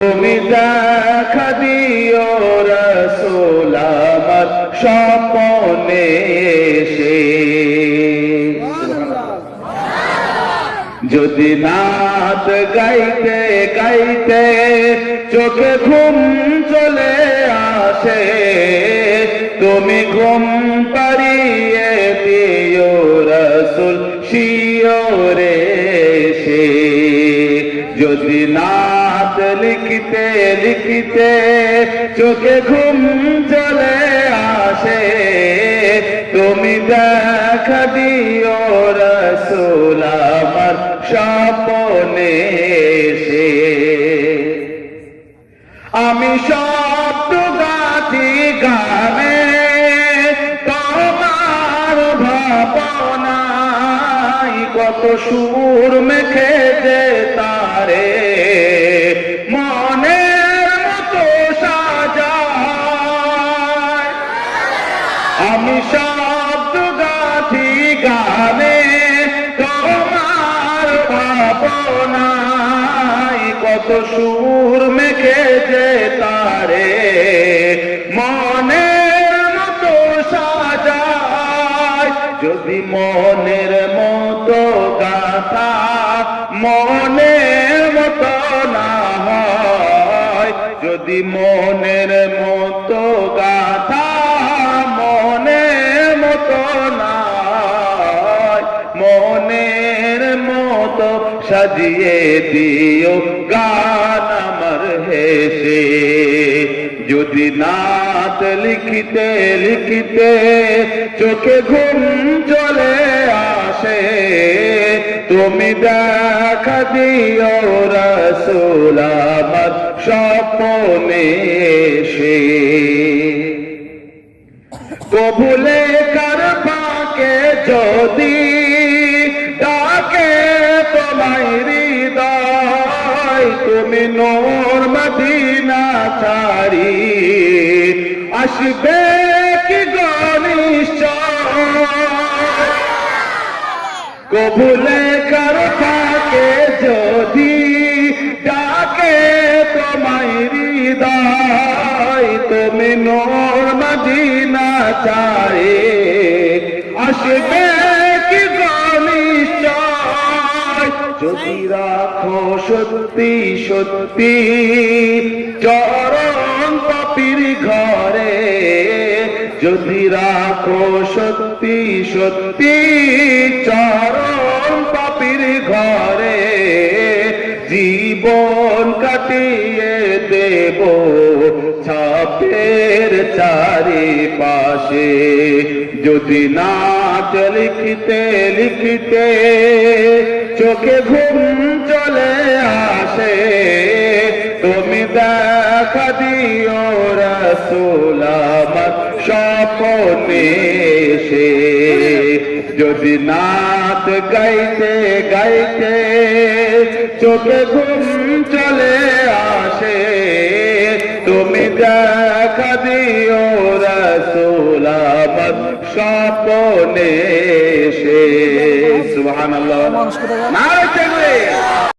তুমি দেখা দিও রাসূল আমার স্বপ্নে এসে। যদি নাত গাইতে গাইতে চোখে ঘুম চলে আসে, তুমি ঘুম পাড়িয়ে দিও রাসূল শিওরে এসে। যদি নাত লিখতে লিখতে চোখে ঘুম চলে আসে, তুমি দেখা দিও রাসূল আমার স্বপ্নে এসে। আমি শব্দ গাছি গানে তোমার ভাবনায়, কত সুর মেখে যে তারে মনের মতো সাজায়। আমি শব্দ গাছি গানে তোমার ভাবনায়, কত সুর মেখে যে তারে মনের মতো সাজায়। যদি মনের মতো গাথা মনের মতো না হয়, যদি মনের মতো গাথা মনের মতো না হয়, মনের মতো সাজিয়ে দিও গান আমার হেসে। যদি নাত লিখতে লিখতে চোখে ঘুম চলে আসে, তুমি দেখা দিও রাসূল আমার স্বপ্নে এসে। কবুলে কার পাকে যদি ডাকে তোমায় হৃদয়, তুমি নূর মদিনা ছাড়ি আসবে কি নিশ্চয়। কবুলে কার পাকে যদি ডাকে তোমায় হৃদয়, তুমি নূর মদিনা ছাড়ি আসবে কি নিশ্চয়। যদি রাখো সত্যি সত্যি চরণ পাপীর ঘরে, যদি রাখো সত্যি সত্যি চরণ পাপীর ঘরে, জীবন কাটিয়ে দেব ছাপের চারিপাশে। যদি নাত লিখতে লিখতে চোখে ঘুম চলে আসে, তুমি দেখা দিও রাসূল আমার স্বপ্নে এসে। যদি নাত গাইতে গাইতে চোখে ঘুম চলে আসে, তুমি দেখা দিও রাসূল আমার স্বপ্নে এসে। সুবহানাল্লাহ। নারে তাকবীর।